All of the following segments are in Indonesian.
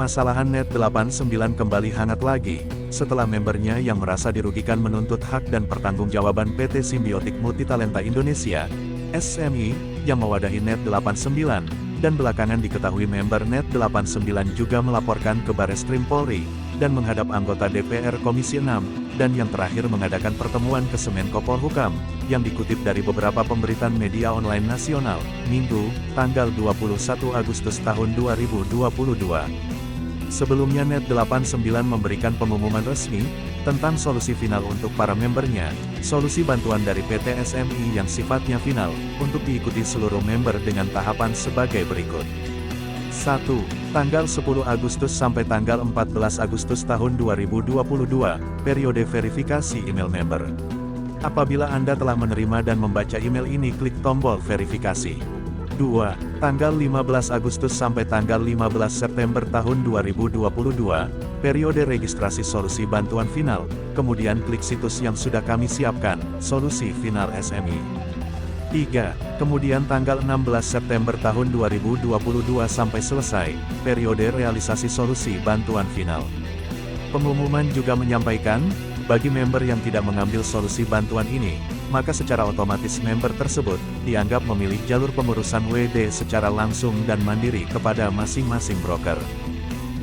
Permasalahan Net89 kembali hangat lagi, setelah membernya yang merasa dirugikan menuntut hak dan pertanggungjawaban PT Simbiotik Multitalenta Indonesia, SMI, yang mewadahi Net89, dan belakangan diketahui member Net89 juga melaporkan ke Bareskrim Polri, dan menghadap anggota DPR Komisi 6, dan yang terakhir mengadakan pertemuan ke Semenko Polhukam, yang dikutip dari beberapa pemberitaan media online nasional, Minggu, tanggal 21 Agustus tahun 2022. Sebelumnya Net89 memberikan pengumuman resmi, tentang solusi final untuk para membernya, solusi bantuan dari PT SMI yang sifatnya final, untuk diikuti seluruh member dengan tahapan sebagai berikut. 1. Tanggal 10 Agustus sampai tanggal 14 Agustus tahun 2022, periode verifikasi email member. Apabila Anda telah menerima dan membaca email ini, klik tombol verifikasi. 2. Tanggal 15 Agustus sampai tanggal 15 September tahun 2022, periode registrasi solusi bantuan final, kemudian klik situs yang sudah kami siapkan, solusi final SMI. 3. Kemudian tanggal 16 September tahun 2022 sampai selesai, periode realisasi solusi bantuan final. Pengumuman juga menyampaikan, bagi member yang tidak mengambil solusi bantuan ini, maka secara otomatis member tersebut dianggap memilih jalur pengurusan WD secara langsung dan mandiri kepada masing-masing broker.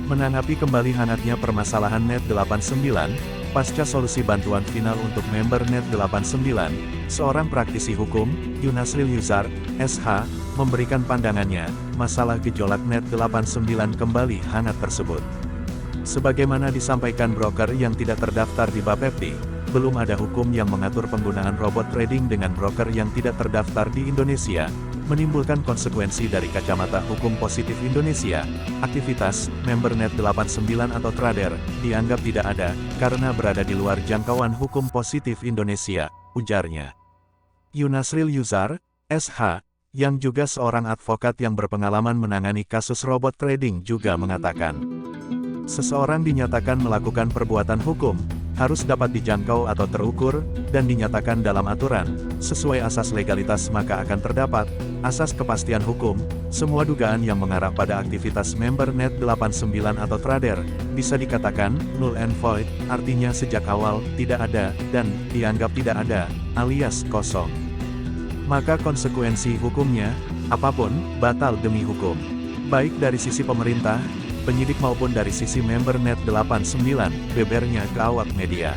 Menanggapi kembali hangatnya permasalahan Net89, pasca solusi bantuan final untuk member Net89, seorang praktisi hukum, Yunasril Yuzar, SH, memberikan pandangannya, masalah gejolak Net89 kembali hangat tersebut. Sebagaimana disampaikan broker yang tidak terdaftar di Bapepti, belum ada hukum yang mengatur penggunaan robot trading dengan broker yang tidak terdaftar di Indonesia, menimbulkan konsekuensi dari kacamata hukum positif Indonesia. Aktivitas member Net89 atau trader dianggap tidak ada, karena berada di luar jangkauan hukum positif Indonesia, ujarnya. Yunasril Yuzar, SH, yang juga seorang advokat yang berpengalaman menangani kasus robot trading juga mengatakan, seseorang dinyatakan melakukan perbuatan hukum, harus dapat dijangkau atau terukur, dan dinyatakan dalam aturan, sesuai asas legalitas maka akan terdapat, asas kepastian hukum, semua dugaan yang mengarah pada aktivitas member Net89 atau trader, bisa dikatakan, null and void, artinya sejak awal, tidak ada, dan dianggap tidak ada, alias kosong. Maka konsekuensi hukumnya, apapun, batal demi hukum. Baik dari sisi pemerintah, penyidik maupun dari sisi member Net89, bebernya ke awak media.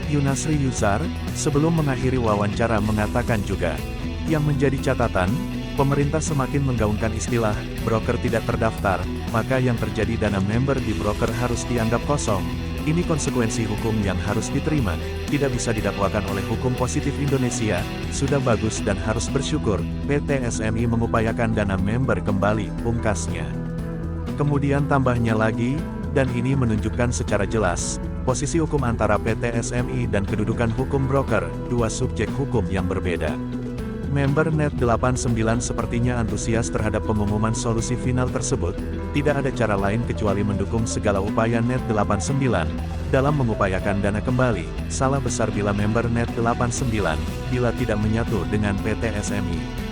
Yunasri Yuzar, sebelum mengakhiri wawancara mengatakan juga, yang menjadi catatan, pemerintah semakin menggaungkan istilah, broker tidak terdaftar, maka yang terjadi dana member di broker harus dianggap kosong. Ini konsekuensi hukum yang harus diterima, tidak bisa didakwakan oleh hukum positif Indonesia, sudah bagus dan harus bersyukur, PT SMI mengupayakan dana member kembali, pungkasnya. Kemudian tambahnya lagi, dan ini menunjukkan secara jelas, posisi hukum antara PT SMI dan kedudukan hukum broker, dua subjek hukum yang berbeda. Member Net89 sepertinya antusias terhadap pengumuman solusi final tersebut, tidak ada cara lain kecuali mendukung segala upaya Net89, dalam mengupayakan dana kembali, salah besar bila member Net89, bila tidak menyatu dengan PT SMI.